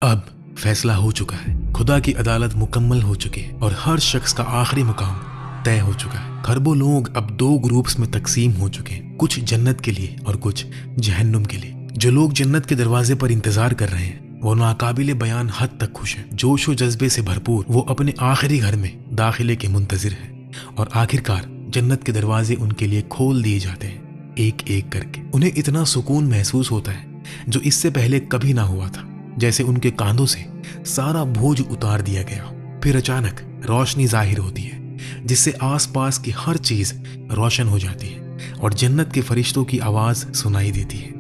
اب फैसला हो चुका है, खुदा की अदालत मुकम्मल हो चुकी है और हर शख्स का आखिरी मुकाम तय हो चुका है। खरबों लोग अब दो ग्रुप्स में तकसीम हो चुके हैं, कुछ जन्नत के लिए और कुछ जहन्नुम के लिए। जो लोग जन्नत के दरवाजे पर इंतजार कर रहे हैं वो नाकाबिले बयान हद तक खुश हैं, जोश व जज्बे से भरपूर। वो अपने आखिरी घर में दाखिले के मुंतजिर हैं और आखिरकार जन्नत के दरवाजे उनके लिए खोल दिए जाते हैं एक एक करके। उन्हें इतना सुकून महसूस होता है जो इससे पहले कभी ना हुआ था, जैसे उनके कांधों से सारा बोझ उतार दिया गया। फिर अचानक रोशनी जाहिर होती है जिससे आसपास की हर चीज रोशन हो जाती है और जन्नत के फरिश्तों की आवाज सुनाई देती है,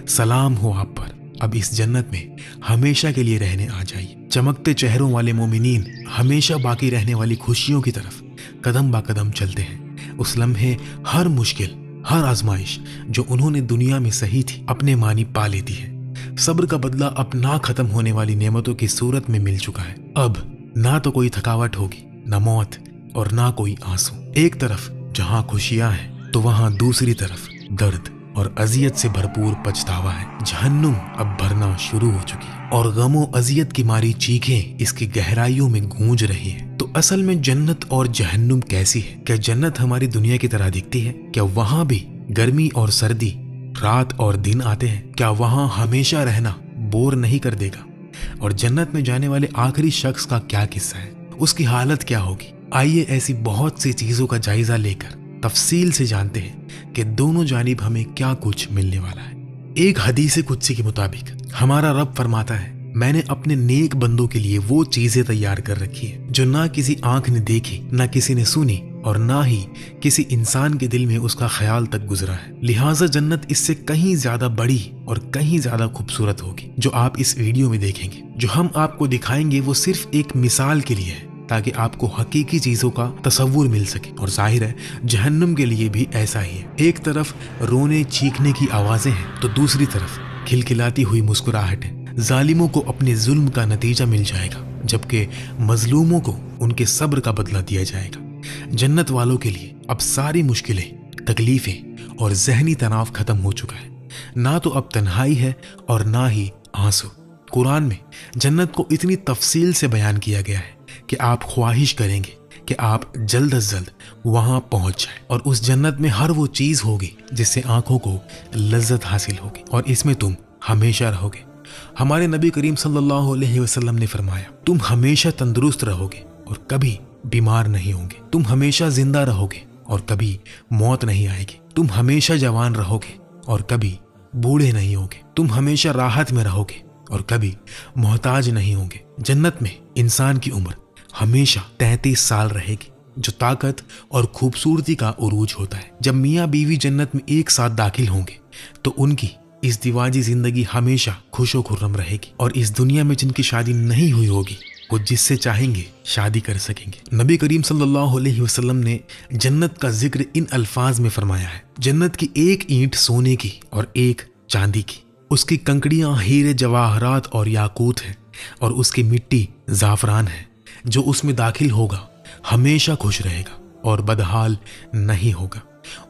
सलाम हो आप पर, अब इस जन्नत में हमेशा के लिए रहने आ जाइए। चमकते चेहरों वाले मोमिनीन हमेशा बाकी रहने वाली खुशियों की तरफ कदम बा कदम चलते हैं। उस लम्हे हर मुश्किल, हर आजमाइश जो उन्होंने दुनिया में सही थी अपने मानी पा लेती है। सब्र का बदला अब ना खत्म होने वाली नेमतों की सूरत में मिल चुका है। अब ना तो कोई थकावट होगी, ना मौत और ना कोई आंसू। एक तरफ जहां खुशियां हैं तो वहां दूसरी तरफ दर्द और अजियत से भरपूर पछतावा है। जहन्नुम अब भरना शुरू हो चुकी है और गमो अजियत की मारी चीखें इसकी गहराइयों में गूंज रही है। तो असल में जन्नत और जहन्नुम कैसी है? क्या जन्नत हमारी दुनिया की तरह दिखती है? क्या वहां भी गर्मी और सर्दी, रात और दिन आते हैं? क्या वहां हमेशा रहना बोर नहीं कर देगा? और जन्नत में जाने वाले आखिरी शख्स का क्या किस्सा है, उसकी हालत क्या होगी? आइए ऐसी बहुत सी चीजों का जायजा लेकर तफसील से जानते हैं कि दोनों जानिब हमें क्या कुछ मिलने वाला है। एक हदीस कुदसी के मुताबिक हमारा रब फरमाता है, मैंने अपने नेक बंदों के लिए वो चीजें तैयार कर रखी है जो ना किसी आंख ने देखी, ना किसी ने सुनी और ना ही किसी इंसान के दिल में उसका ख्याल तक गुजरा है। लिहाजा जन्नत इससे कहीं ज्यादा बड़ी और कहीं ज्यादा खूबसूरत होगी जो आप इस वीडियो में देखेंगे। जो हम आपको दिखाएंगे वो सिर्फ एक मिसाल के लिए है ताकि आपको हकीकी चीजों का तसव्वुर मिल सके। और जाहिर है जहन्नुम के लिए भी ऐसा ही है। एक तरफ रोने चीखने की आवाजें हैं तो दूसरी तरफ खिलखिलाती हुई मुस्कुराहट है। जालिमों को अपने जुल्म का नतीजा मिल जाएगा जबकि मजलूमों को उनके सब्र का बदला दिया जाएगा। जन्नत वालों के लिए अब सारी मुश्किलें, तकलीफें और जहनी तनाव खत्म हो चुका है। ना तो अब तन्हाई है और ना ही आंसू। कुरान में जन्नत को इतनी तफसील से बयान किया गया है कि आप ख्वाहिश करेंगे कि आप जल्द अज जल्द वहां पहुंच जाएं और उस जन्नत में हर वो चीज होगी जिससे आंखों को लज्जत हासिल होगी और इसमें तुम हमेशा रहोगे। हमारे नबी करीम सल्लल्लाहु अलैहि वसल्लम ने फरमाया, तुम हमेशा तंदुरुस्त रहोगे और कभी बीमार नहीं होंगे। तुम हमेशा जिंदा रहोगे और कभी मौत नहीं आएगी। तुम हमेशा जवान रहोगे और कभी बूढ़े नहीं होगे। तुम हमेशा राहत में रहोगे और कभी मोहताज नहीं होंगे। जन्नत में इंसान की उम्र हमेशा 33 साल रहेगी जो ताकत और खूबसूरती का उरूज होता है। जब मियाँ बीवी जन्नत में एक साथ दाखिल होंगे तो उनकी इस दिवाजी जिंदगी हमेशा खुशो खुर्रम रहेगी और इस दुनिया में जिनकी शादी नहीं हुई होगी वो जिससे चाहेंगे शादी कर सकेंगे। नबी करीम सल्लल्लाहु अलैहि वसल्लम ने जन्नत का जिक्र इन अल्फाज में फरमाया है, जन्नत की एक ईंट सोने की और एक चांदी की, उसकी कंकड़ियां हीरे जवाहरात और याकूत हैं और उसकी मिट्टी जाफरान है। जो उसमें दाखिल होगा हमेशा खुश रहेगा और बदहाल नहीं होगा।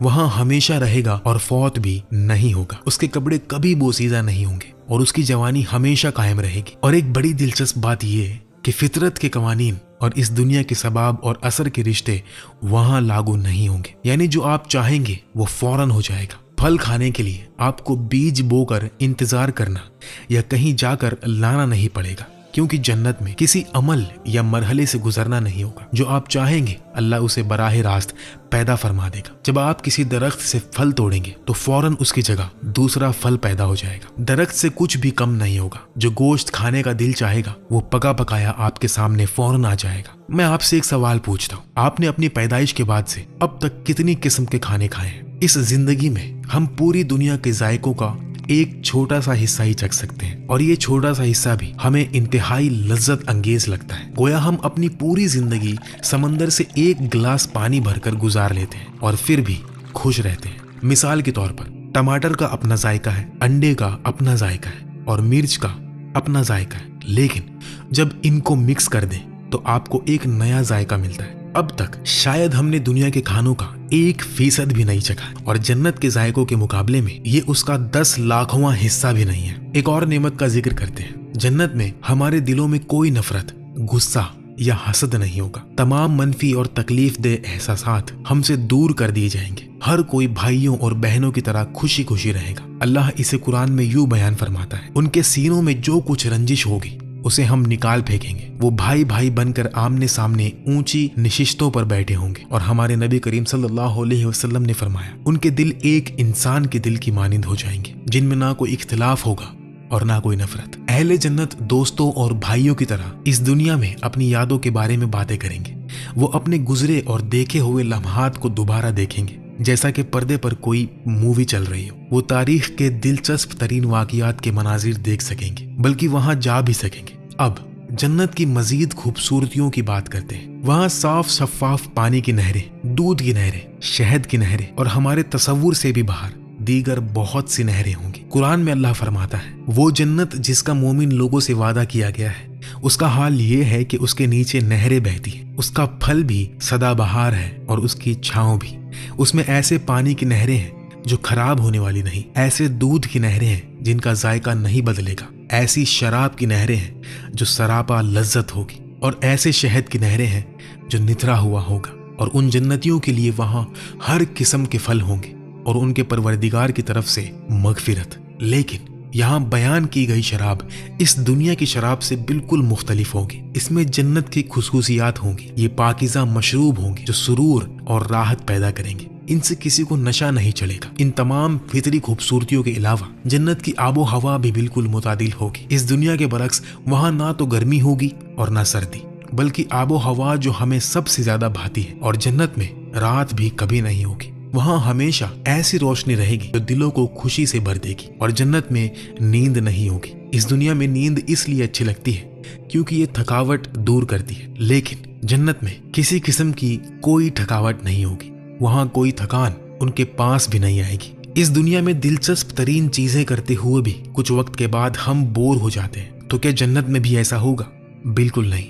वहां हमेशा रहेगा और फौत भी नहीं होगा। उसके कपड़े कभी बोसीदा नहीं होंगे और उसकी जवानी हमेशा कायम रहेगी। और एक बड़ी दिलचस्प बात यह है कि फितरत के कवानीन और इस दुनिया के सबाब और असर के रिश्ते वहां लागू नहीं होंगे। यानी जो आप चाहेंगे वो फौरन हो जाएगा। फल खाने के लिए आपको बीज बोकर इंतजार करना या कहीं जाकर लाना नहीं पड़ेगा, क्योंकि जन्नत में किसी अमल या मरहले से गुजरना नहीं होगा। जो आप चाहेंगे अल्लाह उसे बराह रास्त पैदा फरमा देगा। जब आप किसी दरख्त से फल तोड़ेंगे तो फौरन उसकी जगह दूसरा फल पैदा हो जाएगा। दरख्त से कुछ भी कम नहीं होगा। जो गोश्त खाने का दिल चाहेगा वो पका पकाया आपके सामने फौरन आ जाएगा। मैं आपसे एक सवाल पूछता हूँ, आपने अपनी पैदाइश के बाद से अब तक कितनी किस्म के खाने खाए हैं? इस जिंदगी में हम पूरी दुनिया के जायकों का एक छोटा सा हिस्सा ही चख सकते हैं और ये छोटा सा हिस्सा भी हमें इंतहाई लज्जत अंगेज लगता है। गोया हम अपनी पूरी जिंदगी समंदर से एक गिलास पानी भरकर गुजार लेते हैं और फिर भी खुश रहते हैं। मिसाल के तौर पर टमाटर का अपना जायका है, अंडे का अपना जायका है और मिर्च का अपना जायका है, लेकिन जब इनको मिक्स कर दें तो आपको एक नया जायका मिलता है। अब तक शायद हमने दुनिया के खानों का 1% भी नहीं चखा और जन्नत के जायकों के मुकाबले में ये उसका 10 लाखवां हिस्सा भी नहीं है। एक और नेमत का जिक्र करते हैं। जन्नत में हमारे दिलों में कोई नफरत, गुस्सा या हसद नहीं होगा। तमाम मनफी और तकलीफ दे एहसासात हमसे दूर कर दिए जाएंगे। हर कोई भाइयों और बहनों की तरह खुशी खुशी रहेगा। अल्लाह इसे कुरान में यूं बयान फरमाता है, उनके सीनों में जो कुछ रंजिश होगी उसे हम निकाल फेंकेंगे। वो भाई भाई बनकर आमने सामने ऊंची निशिस्तों पर बैठे होंगे। और हमारे नबी करीम सल्लल्लाहु अलैहि वसल्लम ने फरमाया, उनके दिल एक इंसान के दिल की मानिंद हो जाएंगे, जिनमें ना कोई इख्तिलाफ होगा और ना कोई नफरत। अहले जन्नत दोस्तों और भाइयों की तरह इस दुनिया में अपनी यादों के बारे में बातें करेंगे। वो अपने गुजरे और देखे हुए लम्हात को दोबारा देखेंगे, जैसा कि पर्दे पर कोई मूवी चल रही हो। वो तारीख के दिलचस्प तरीन वाक़ियात के मनाजिर देख सकेंगे, बल्कि वहां जा भी सकेंगे। अब जन्नत की मजीद खूबसूरतियों की बात करते हैं। वहां साफ शफाफ पानी की नहरें, दूध की नहरें, शहद की नहरें और हमारे तसव्वुर से भी बाहर दीगर बहुत सी नहरें होंगी। कुरान में अल्लाह फरमाता है, वो जन्नत जिसका मोमिन लोगों से वादा किया गया है, उसका हाल ये है कि उसके नीचे नहरें बहती हैं। उसका फल भी सदाबहार है और उसकी छांव भी। उसमें ऐसे पानी की नहरें हैं जो खराब होने वाली नहीं, ऐसे दूध की नहरें हैं जिनका जायका नहीं बदलेगा, ऐसी शराब की नहरें हैं जो सरापा लज्जत होगी, और ऐसे शहद की नहरें हैं जो निथरा हुआ होगा। और उन जन्नतियों के लिए वहां हर किस्म के फल होंगे और उनके परवरदिगार की तरफ से मगफिरत। लेकिन यहाँ बयान की गई शराब इस दुनिया की शराब से बिल्कुल मुख्तलिफ होगी। इसमें जन्नत की खुशबूसियात होंगी। ये पाकीज़ा मशरूब होंगे जो सुरूर और राहत पैदा करेंगे। इनसे किसी को नशा नहीं चलेगा। इन तमाम फितरी खूबसूरतियों के अलावा जन्नत की आबो हवा भी बिल्कुल मुतादिल होगी। इस दुनिया के बरक्स वहाँ ना तो गर्मी होगी और ना सर्दी, बल्कि आबो हवा जो हमें सबसे ज्यादा भाती है। और जन्नत में रात भी कभी नहीं होगी। वहाँ हमेशा ऐसी रोशनी रहेगी जो दिलों को खुशी से भर देगी। और जन्नत में नींद नहीं होगी। इस दुनिया में नींद इसलिए अच्छी लगती है क्योंकि ये थकावट दूर करती है, लेकिन जन्नत में किसी किस्म की कोई थकावट नहीं होगी। वहाँ कोई थकान उनके पास भी नहीं आएगी। इस दुनिया में दिलचस्प तरीन चीजें करते हुए भी कुछ वक्त के बाद हम बोर हो जाते हैं। तो क्या जन्नत में भी ऐसा होगा? बिल्कुल नहीं।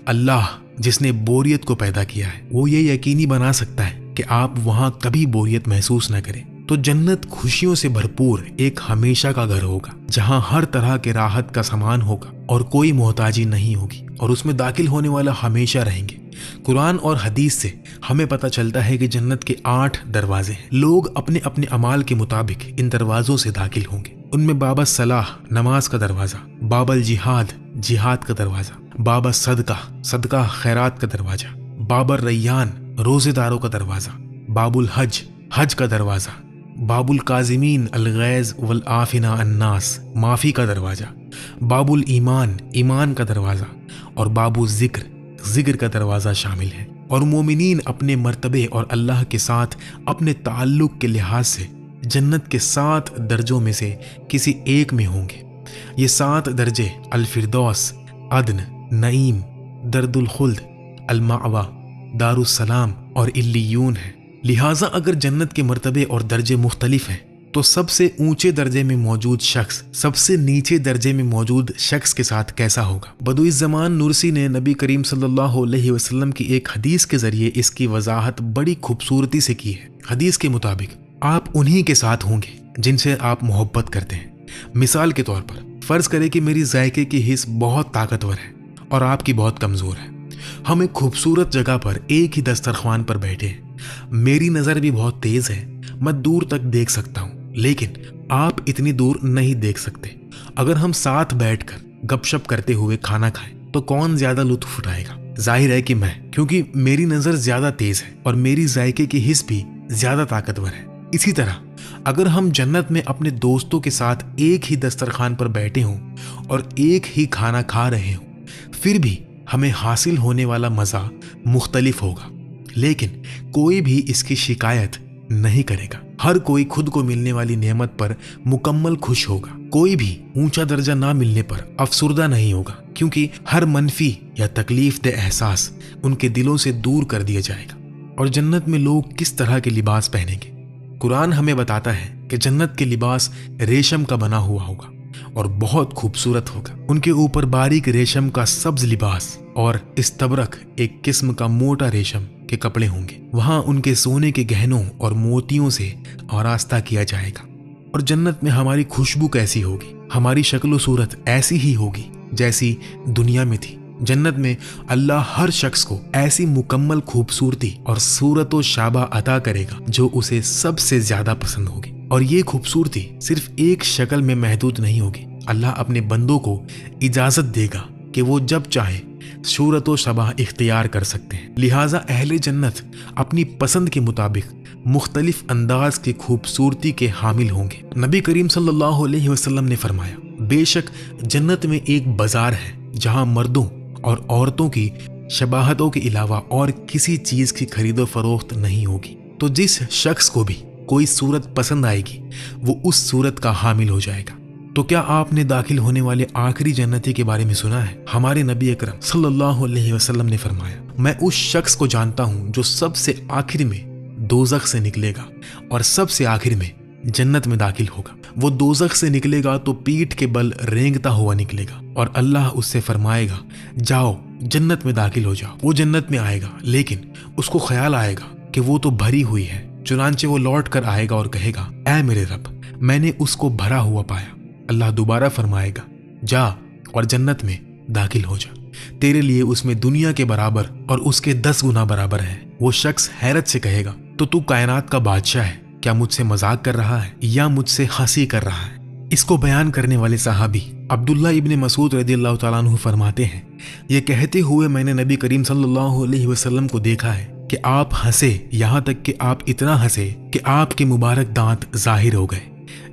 अल्लाह जिसने बोरियत को पैदा किया है वो ये यकीनी बना सकता है कि आप वहां कभी बोरियत महसूस न करें। तो जन्नत खुशियों से भरपूर एक हमेशा का घर होगा, जहां हर तरह के राहत का सामान होगा और कोई मोहताजी नहीं होगी, और उसमें दाखिल होने वाला हमेशा रहेंगे। कुरान और हदीस से हमें पता चलता है कि जन्नत के 8 दरवाजे हैं। लोग अपने अपने अमाल के मुताबिक इन दरवाजों से दाखिल होंगे। उनमें बाबा सलाह, नमाज का दरवाजा, बाबल जिहाद, जिहाद का दरवाजा, बाबा सदका, सदका खैरात का दरवाजा, बाबर रैयान, रोजेदारों का दरवाजा, बाबुल हज, हज का दरवाजा, बाबुल काजिमीन अलगैज वल आफिना अन्नास, माफी का दरवाजा, बाबुल ईमान, ईमान का दरवाजा, और बाबुल जिक्र, जिक्र का दरवाजा शामिल है। और मोमिनीन अपने मर्तबे और अल्लाह के साथ अपने ताल्लुक के लिहाज से जन्नत के 7 दर्जों में से किसी एक में होंगे। ये 7 दर्जे अल-फिरदौस, अदन, नईम, दर्दुल खुल्द, अल-मावा, दारुस्सलाम और इल्लियून है। लिहाजा अगर जन्नत के मर्तबे और दर्जे मुख्तलिफ हैं तो सबसे ऊंचे दर्जे में मौजूद शख्स सबसे नीचे दर्जे में मौजूद शख्स के साथ कैसा होगा? बदुई ज़मान नुरसी ने नबी करीम सल्लल्लाहु अलैहि वसल्लम की एक हदीस के जरिए इसकी वजाहत बड़ी खूबसूरती से की है। हदीस के मुताबिक आप उन्हीं के साथ होंगे जिनसे आप मोहब्बत करते हैं। मिसाल के तौर पर फर्ज करें कि मेरी जायके की हिस्स बहुत ताकतवर है और आपकी बहुत कमजोर है। हम एक खूबसूरत जगह पर एक ही दस्तरख्वान पर बैठे हैं। मेरी नजर भी बहुत तेज है, मैं दूर तक देख सकता हूँ, लेकिन आप इतनी दूर नहीं देख सकते। अगर हम साथ बैठकर गपशप करते हुए खाना खाएं तो कौन ज्यादा लुत्फ उठाएगा? जाहिर है कि मैं, क्योंकि मेरी नजर ज्यादा तेज है और मेरी जायके की हिस्स भी ज्यादा ताकतवर है। इसी तरह अगर हम जन्नत में अपने दोस्तों के साथ एक ही दस्तरखान पर बैठे हों और एक ही खाना खा रहे हों, फिर भी हमें हासिल होने वाला मजा मुख्तलिफ होगा, लेकिन कोई भी इसकी शिकायत नहीं करेगा। हर कोई खुद को मिलने वाली नेमत पर मुकम्मल खुश होगा। कोई भी ऊंचा दर्जा ना मिलने पर अफसुर्दा नहीं होगा, क्योंकि हर मनफी या तकलीफ दे एहसास उनके दिलों से दूर कर दिया जाएगा। और जन्नत में लोग किस तरह के लिबास पहनेंगे? कुरान हमें बताता है कि जन्नत के लिबास रेशम का बना हुआ होगा। और बहुत खूबसूरत होगा। उनके ऊपर बारीक रेशम का सब्ज लिबास और इस्तबरक एक किस्म का मोटा रेशम के कपड़े होंगे। वहां उनके सोने के गहनों और मोतियों से आरास्ता किया जाएगा। और जन्नत में हमारी खुशबू कैसी होगी? हमारी शक्ल सूरत ऐसी ही होगी जैसी दुनिया में थी। जन्नत में अल्लाह हर शख्स को ऐसी मुकम्मल खूबसूरती और सूरत व शाबा अता करेगा जो उसे सबसे ज्यादा पसंद होगी। और ये खूबसूरती सिर्फ एक शक्ल में महदूद नहीं होगी। अल्लाह अपने बंदों को इजाजत देगा कि वो जब चाहे सूरत व शबा इख्तियार कर सकते हैं। लिहाजा अहले जन्नत अपनी पसंद के मुताबिक मुख्तलिफ अंदाज की खूबसूरती के हामिल होंगे। नबी करीम सल्लल्लाहु अलैहि वसल्लम ने फरमाया, बेशक जन्नत में एक बाजार है जहां मर्दों और औरतों की शबाहतों के अलावा और किसी चीज की खरीदो फरोख्त नहीं होगी। तो जिस शख्स को भी कोई सूरत पसंद आएगी वो उस सूरत का हामिल हो जाएगा। तो क्या आपने दाखिल होने वाले आखिरी जन्नती के बारे में सुना है? हमारे नबी अकरम सल्लल्लाहु अलैहि वसल्लम ने फरमाया, मैं उस शख्स को जानता हूं जो सबसे आखिर में दोजख से निकलेगा और सबसे आखिर में जन्नत में दाखिल होगा। वो दोजख से निकलेगा तो पीठ के बल रेंगता हुआ निकलेगा और अल्लाह उससे फरमाएगा, जाओ जन्नत में दाखिल हो जाओ। वो जन्नत में आएगा लेकिन उसको ख्याल आएगा कि वो तो भरी हुई है। चुनांचे वो लौट कर आएगा और कहेगा, ऐ मेरे रब, मैंने उसको भरा हुआ पाया। अल्लाह दोबारा फरमाएगा, जा और जन्नत में दाखिल हो जा, तेरे लिए उसमें दुनिया के बराबर और उसके 10 गुना बराबर है। वो शख्स हैरत से कहेगा, तो तू कायनात का बादशाह है, क्या मुझसे मजाक कर रहा है या मुझसे हंसी कर रहा है? इसको बयान करने वाले सहाबी अब्दुल्ला इब्न मसूद रदियल्लाहु ताला अन्हु फरमाते हैं, ये कहते हुए मैंने नबी करीम सल्लल्लाहु अलैहि वसल्लम को देखा है कि आप हंसे, यहाँ तक कि आप इतना हंसे कि आपके मुबारक दांत जाहिर हो गए।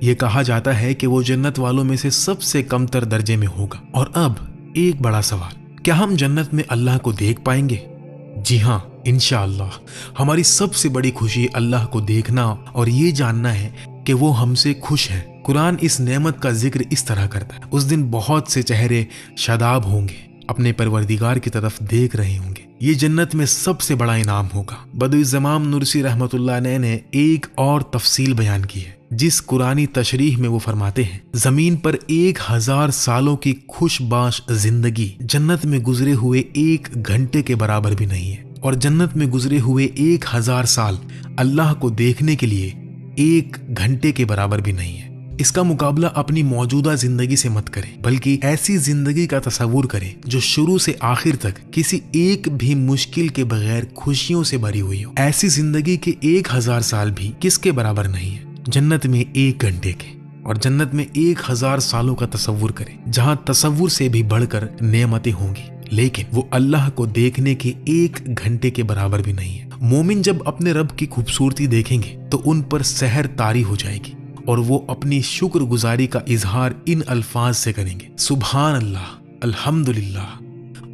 ये कहा जाता है कि वो जन्नत वालों में से सबसे कमतर दर्जे में होगा। और अब एक बड़ा सवाल, क्या हम जन्नत में अल्लाह को देख पाएंगे? जी हाँ, इंशाअल्लाह। हमारी सबसे बड़ी खुशी अल्लाह को देखना और ये जानना है कि वो हमसे खुश है। कुरान इस नेमत का जिक्र इस तरह करता है, उस दिन बहुत से चेहरे शादाब होंगे, अपने परवरदिगार की तरफ देख रहे होंगे। ये जन्नत में सबसे बड़ा इनाम होगा। बदुई ज़माम नुरसी रहमतुल्लाह अलैह ने एक और तफसील बयान की है, जिस कुरानी तशरीह में वो फरमाते हैं, जमीन पर 1000 सालों की खुशबाश जिंदगी जन्नत में गुजरे हुए 1 घंटे के बराबर भी नहीं है। और जन्नत में गुजरे हुए 1000 साल अल्लाह को देखने के लिए 1 घंटे के बराबर भी नहीं है। इसका मुकाबला अपनी मौजूदा जिंदगी से मत करें, बल्कि ऐसी जिंदगी का तसव्वुर करें जो शुरू से आखिर तक किसी एक भी मुश्किल के बगैर खुशियों से भरी हुई हो। ऐसी जिंदगी के 1000 साल भी किसके बराबर नहीं है जन्नत में 1 घंटे के। और जन्नत में 1000 सालों का तसव्वुर करें जहां तसव्वुर से भी बढ़कर नेमतें होंगी, लेकिन वो अल्लाह को देखने के 1 घंटे के बराबर भी नहीं है। मोमिन जब अपने रब की खूबसूरती देखेंगे तो उन पर सहर तारी हो जाएगी और वो अपनी शुक्रगुजारी का इजहार इन अल्फाज से करेंगे, सुभान अल्लाह, अल्हम्दुलिल्लाह,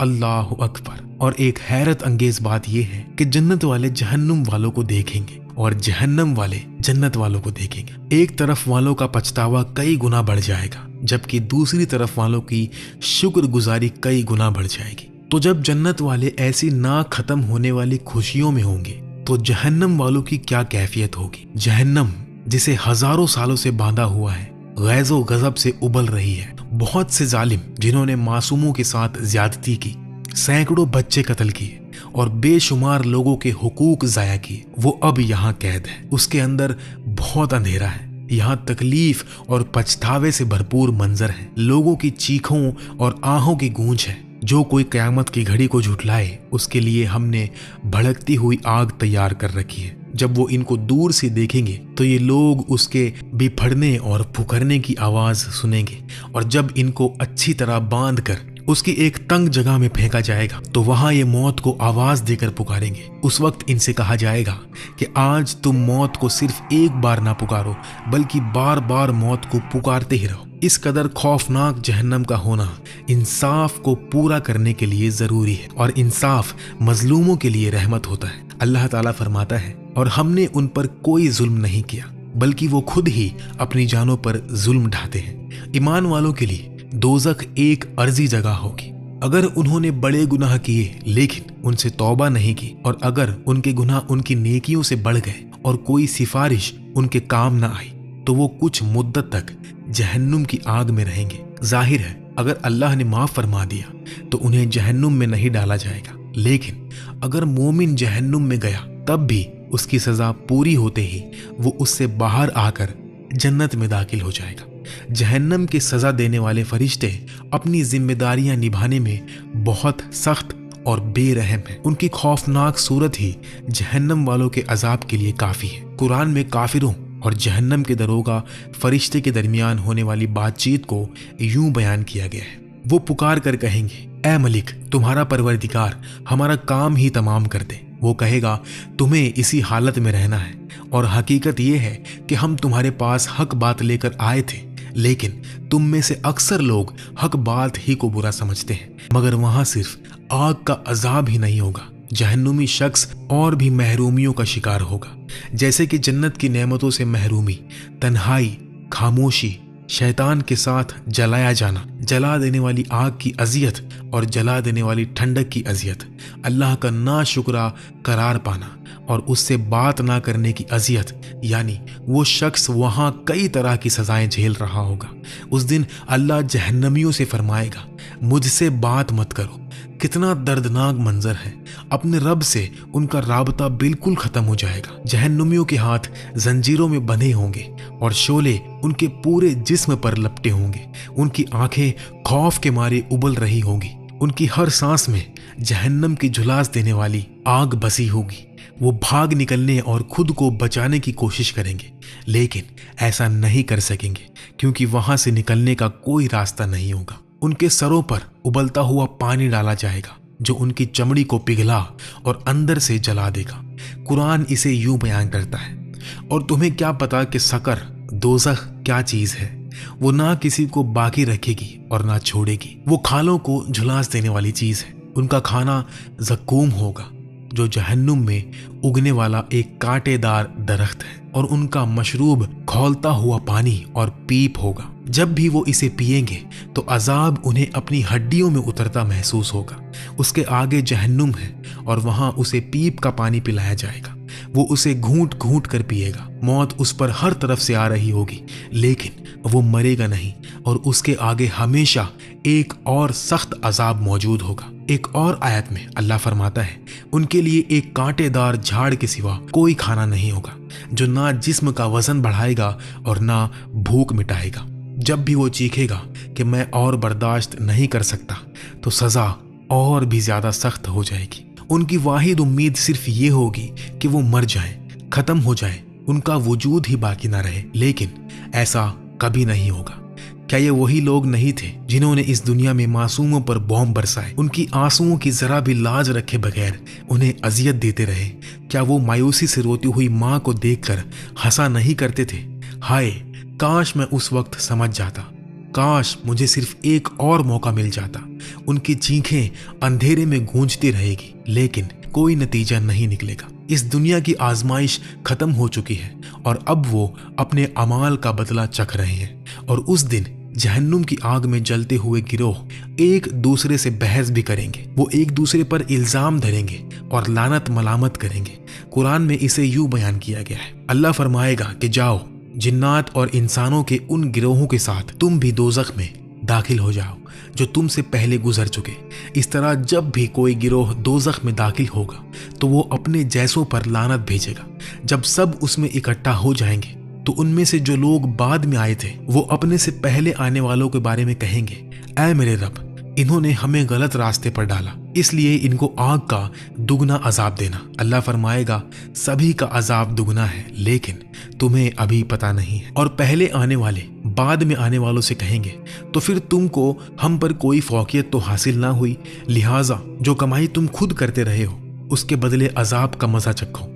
अल्लाहु अकबर। और एक हैरत अंगेज बात यह है कि जन्नत वाले जहन्नुम वालों को देखेंगे और जहन्नम वाले जन्नत वालों को देखेंगे। एक तरफ वालों का पछतावा कई गुना बढ़ जाएगा, जबकि दूसरी तरफ वालों की शुक्रगुजारी कई गुना बढ़ जाएगी। तो जब जन्नत वाले ऐसी ना खत्म होने वाली खुशियों में होंगे तो जहन्नम वालों की क्या कैफियत होगी? जहन्नम जिसे हजारों सालों से बांधा हुआ है, गैज़ो गजब से उबल रही है। बहुत से जालिम जिन्होंने मासूमों के साथ ज्यादती की, सैकड़ों बच्चे कत्ल किए और बेशुमार लोगों के हुकूक जाया किए, वो अब यहाँ कैद है। उसके अंदर बहुत अंधेरा है, यहाँ तकलीफ और पछतावे से भरपूर मंजर है। लोगों की चीखों और आहों की गूंज है। जो कोई कयामत की घड़ी को झुठलाए उसके लिए हमने भड़कती हुई आग तैयार कर रखी है। जब वो इनको दूर से देखेंगे तो ये लोग उसके बिफड़ने और फुकरने की आवाज सुनेंगे, और जब इनको अच्छी तरह बांध कर उसकी एक तंग जगह में फेंका जाएगा तो वहां ये मौत को आवाज देकर पुकारेंगे। उस वक्त इनसे कहा जाएगा कि आज तुम मौत को सिर्फ एक बार ना पुकारो, बल्कि बार बार मौत को पुकारते ही रहो। इस कदर खौफनाक जहन्नम का होना इंसाफ को पूरा करने के लिए जरूरी है, और इंसाफ मजलूमों के लिए रहमत होता है। अल्लाह ताला फरमाता है, और हमने उन पर कोई जुल्म नहीं किया, बल्कि वो खुद ही अपनी जानों पर जुल्म ढाते हैं। ईमान वालों के लिए दोज़ख एक अर्जी जगह होगी। अगर उन्होंने बड़े गुनाह किए लेकिन उनसे तौबा नहीं की, और अगर उनके गुनाह उनकी नेकियों से बढ़ गए और कोई सिफारिश उनके काम न आई, तो वो कुछ मुद्दत तक जहन्नुम की आग में रहेंगे। जाहिर है अगर अल्लाह ने माफ फरमा दिया तो उन्हें जहन्नुम में नहीं डाला जाएगा, लेकिन अगर मोमिन जहन्नुम में गया तब भी उसकी सजा पूरी होते ही वो उससे बाहर आकर जन्नत में दाखिल हो जाएगा। जहन्नम की सजा देने वाले फरिश्ते अपनी जिम्मेदारियां निभाने में बहुत सख्त और बेरहम हैं। उनकी खौफनाक सूरत ही जहन्नम वालों के अजाब के लिए काफी है। कुरान में काफिरों और जहन्नम के दरोगा फरिश्ते के दरमियान होने वाली बातचीत को यूं बयान किया गया है। वो पुकार कर कहेंगे, ऐ मलिक, तुम्हारा परवरदिगार हमारा काम ही तमाम कर दे। वो कहेगा, तुम्हें इसी हालत में रहना है और हकीकत ये है कि हम तुम्हारे पास हक बात लेकर आए थे, लेकिन तुम में से अक्सर लोग हक बात ही को बुरा समझते हैं। मगर वहां सिर्फ आग का अजाब ही नहीं होगा, जहन्नुमी शख्स और भी महरूमियों का शिकार होगा। जैसे कि जन्नत की नेमतों से महरूमी, तन्हाई, खामोशी, शैतान के साथ जलाया जाना, जला देने वाली आग की अजियत और जला देने वाली ठंडक की अजियत, अल्लाह का ना शुक्रा करार पाना और उससे बात ना करने की अजियत, यानी वो शख्स वहाँ कई तरह की सजाएं झेल रहा होगा। उस दिन अल्लाह जहन्नमियों से फरमाएगा, मुझसे बात मत करो। कितना दर्दनाक मंजर है। अपने रब से उनका राबता बिल्कुल खत्म हो जाएगा। जहन्नुमियों के हाथ जंजीरों में बंधे होंगे और शोले उनके पूरे जिस्म पर लपटे होंगे। उनकी आंखें खौफ के मारे उबल रही होंगी। उनकी हर सांस में जहन्नम की झुलास देने वाली आग बसी होगी। वो भाग निकलने और खुद को बचाने की कोशिश करेंगे, लेकिन ऐसा नहीं कर सकेंगे क्योंकि वहां से निकलने का कोई रास्ता नहीं होगा। उनके सरों पर उबलता हुआ पानी डाला जाएगा जो उनकी चमड़ी को पिघला और अंदर से जला देगा। कुरान इसे यूं बयान करता है, और तुम्हें क्या पता कि सकर, दोज़ख क्या चीज है। वो ना किसी को बाकी रखेगी और ना छोड़ेगी। वो खालों को झुलास देने वाली चीज है। उनका खाना ज़क्कूम होगा जो जहन्नुम में उगने वाला एक कांटेदार दरख्त है, और उनका मशरूब खौलता हुआ पानी और पीप होगा। जब भी वो इसे पिएंगे तो अजाब उन्हें अपनी हड्डियों में उतरता महसूस होगा। उसके आगे जहन्नुम है और वहां उसे पीप का पानी पिलाया जाएगा। वो उसे घूंट घूंट कर पिएगा। मौत उस पर हर तरफ से आ रही होगी, लेकिन वो मरेगा नहीं, और उसके आगे हमेशा एक और सख्त अजाब मौजूद होगा। एक और आयत में अल्लाह फरमाता है, उनके लिए एक कांटेदार झाड़ के सिवा कोई खाना नहीं होगा जो ना जिस्म का वजन बढ़ाएगा और ना भूख मिटाएगा। जब भी वो चीखेगा कि मैं और बर्दाश्त नहीं कर सकता, तो सजा और भी ज्यादा सख्त हो जाएगी। उनकी वाहिद उम्मीद सिर्फ ये होगी कि वो मर जाएं, खत्म हो जाएं, उनका वजूद ही बाकी ना रहे, लेकिन ऐसा कभी नहीं होगा। क्या ये वही लोग नहीं थे जिन्होंने इस दुनिया में मासूमों पर बॉम्ब बरसाए, उनकी आंसुओं की जरा भी लाज रखे बगैर उन्हें अजियत देते रहे? क्या वो मायूसी से रोती हुई माँ को देखकर हंसा नहीं करते थे? हाय, काश मैं उस वक्त समझ जाता, काश मुझे सिर्फ एक और मौका मिल जाता। उनकी चीखें अंधेरे में गूंजती रहेगी, लेकिन कोई नतीजा नहीं निकलेगा। इस दुनिया की आजमाइश खत्म हो चुकी है और अब वो अपने अमाल का बदला चख रहे हैं। और उस दिन जहन्नुम की आग में जलते हुए गिरोह एक दूसरे से बहस भी करेंगे। वो एक दूसरे पर इल्जाम धरेंगे और लानत मलामत करेंगे। कुरान में इसे यूं बयान किया गया है, अल्लाह फरमाएगा कि जाओ, जिन्नात और इंसानों के उन गिरोहों के साथ तुम भी दोज़ख में दाखिल हो जाओ जो तुमसे पहले गुजर चुके। इस तरह जब भी कोई गिरोह दोज़ख में दाखिल होगा तो वो अपने जैसों पर लानत भेजेगा। जब सब उसमें इकट्ठा हो जाएंगे तो उनमें से जो लोग बाद में आए थे वो अपने से पहले आने वालों के बारे में कहेंगे, ऐ मेरे रब, इन्होंने हमें गलत रास्ते पर डाला, इसलिए इनको आग का दुगना अजाब देना। अल्लाह फरमाएगा, सभी का अजाब दुगना है, लेकिन तुम्हें अभी पता नहीं है। और पहले आने वाले बाद में आने वालों से कहेंगे, तो फिर तुमको हम पर कोई फौकियत तो हासिल ना हुई, लिहाजा जो कमाई तुम खुद करते रहे हो उसके बदले अजाब का मजा चखो।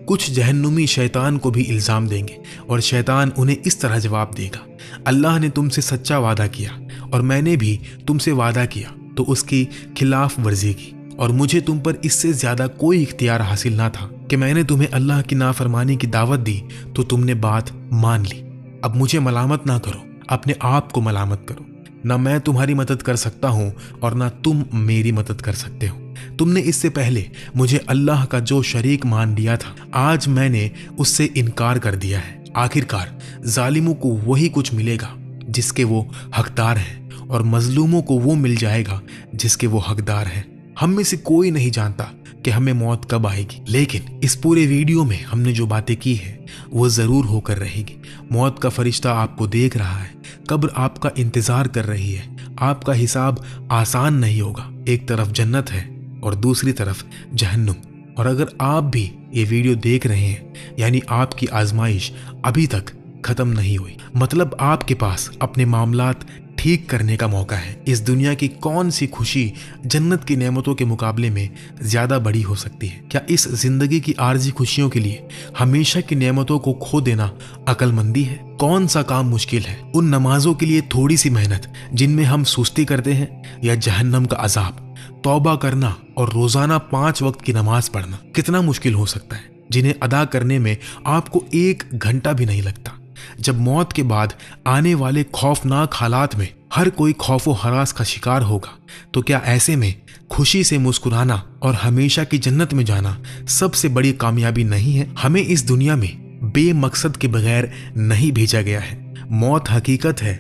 कुछ जहन्नुमी शैतान को भी इल्जाम देंगे और शैतान उन्हें इस तरह जवाब देगा, अल्लाह ने तुमसे सच्चा वादा किया और मैंने भी तुमसे वादा किया तो उसकी खिलाफ वर्जी की, और मुझे तुम पर इससे ज्यादा कोई इख्तियार हासिल ना था कि मैंने तुम्हें अल्लाह की नाफरमानी की दावत दी तो तुमने बात मान ली। अब मुझे मलामत ना करो, अपने आप को मलामत करो। ना मैं तुम्हारी मदद कर सकता हूँ और ना तुम मेरी मदद कर सकते हो। तुमने इससे पहले मुझे अल्लाह का जो शरीक मान लिया था, आज मैंने उससे इनकार कर दिया है। आखिरकार जालिमों को वही कुछ मिलेगा जिसके वो हकदार हैं और मजलूमों को वो मिल जाएगा जिसके वो हकदार हैं। हम में से कोई नहीं जानता कि हमें मौत कब आएगी, लेकिन इस पूरे वीडियो में हमने जो बातें की है वो ज़रूर होकर रहेगी। मौत का फरिश्ता आपको देख रहा है, कब्र आपका इंतज़ार कर रही है। आपका हिसाब आसान नहीं होगा। एक तरफ जन्नत है और दूसरी तरफ जहन्नुम। और अगर आप भी ये वीडियो देख रहे हैं, यानी आपकी आजमाइश अभी तक ख़त्म नहीं हुई, मतलब आपके पास अपने मामलात ठीक करने का मौका है। इस दुनिया की कौन सी खुशी जन्नत की नेमतों के मुकाबले में ज़्यादा बड़ी हो सकती है? क्या इस ज़िंदगी की आर्जी खुशियों के लिए हमेशा की नेमतों को खो देना अक्लमंदी है? कौन सा काम मुश्किल है? उन नमाजों के लिए थोड़ी सी मेहनत जिनमें हम सुस्ती करते हैं, या जहन्नम का अजाब? तौबा करना और रोज़ाना 5 वक्त की नमाज पढ़ना कितना मुश्किल हो सकता है, जिन्हें अदा करने में आपको 1 घंटा भी नहीं लगता। जब मौत के बाद आने वाले खौफनाक हालात में हर कोई खौफो हरास का शिकार होगा, तो क्या ऐसे में खुशी से मुस्कुराना और हमेशा की जन्नत में जाना सबसे बड़ी कामयाबी नहीं है? हमें इस दुनिया में बेमकसद के बगैर नहीं भेजा गया है। मौत हकीकत है,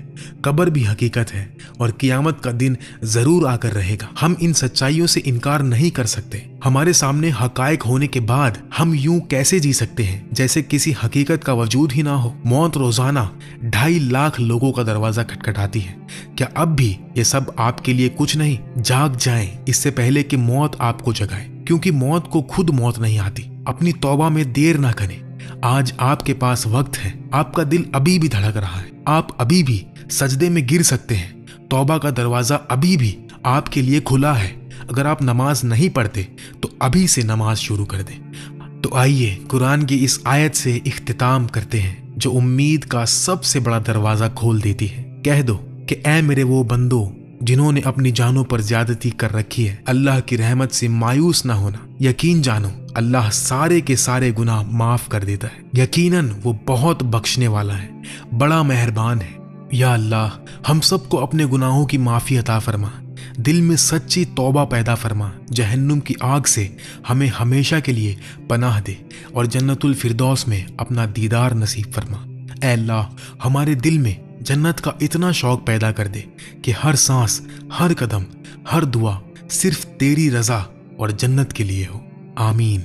कब्र भी हकीकत है, और कियामत का दिन जरूर आकर रहेगा। हम इन सच्चाइयों से इनकार नहीं कर सकते। हमारे सामने हकायक होने के बाद हम यूं कैसे जी सकते हैं जैसे किसी हकीकत का वजूद ही ना हो? मौत रोजाना 2.5 लाख लोगों का दरवाजा खटखटाती है। क्या अब भी ये सब आपके लिए कुछ नहीं? जाग जाएं इससे पहले कि मौत आपको जगाए, क्योंकि मौत को खुद मौत नहीं आती। अपनी तौबा में देर ना करें। आज आपके पास वक्त है। आपका दिल अभी भी धड़क रहा है। आप अभी भी सजदे में गिर सकते हैं। तौबा का दरवाजा अभी भी आपके लिए खुला है। अगर आप नमाज नहीं पढ़ते तो अभी से नमाज शुरू कर दें। तो आइए कुरान की इस आयत से इख्तिताम करते हैं जो उम्मीद का सबसे बड़ा दरवाजा खोल देती है। कह दो कि ऐ मेरे वो बंदो जिन्होंने अपनी जानों पर ज्यादती कर रखी है, अल्लाह की रहमत से मायूस ना होना। यकीन जानो अल्लाह सारे के सारे गुनाह माफ कर देता है। यकीनन वो बहुत बख्शने वाला है, बड़ा मेहरबान है। या अल्लाह, हम सबको अपने गुनाहों की माफ़ी अता फरमा, दिल में सच्ची तौबा पैदा फरमा, जहन्नुम की आग से हमें हमेशा के लिए पनाह दे और जन्नतुल फिरदौस में अपना दीदार नसीब फरमा। ऐ अल्लाह, हमारे दिल में जन्नत का इतना शौक पैदा कर दे कि हर सांस, हर कदम, हर दुआ सिर्फ तेरी रज़ा और जन्नत के लिए हो। आमीन।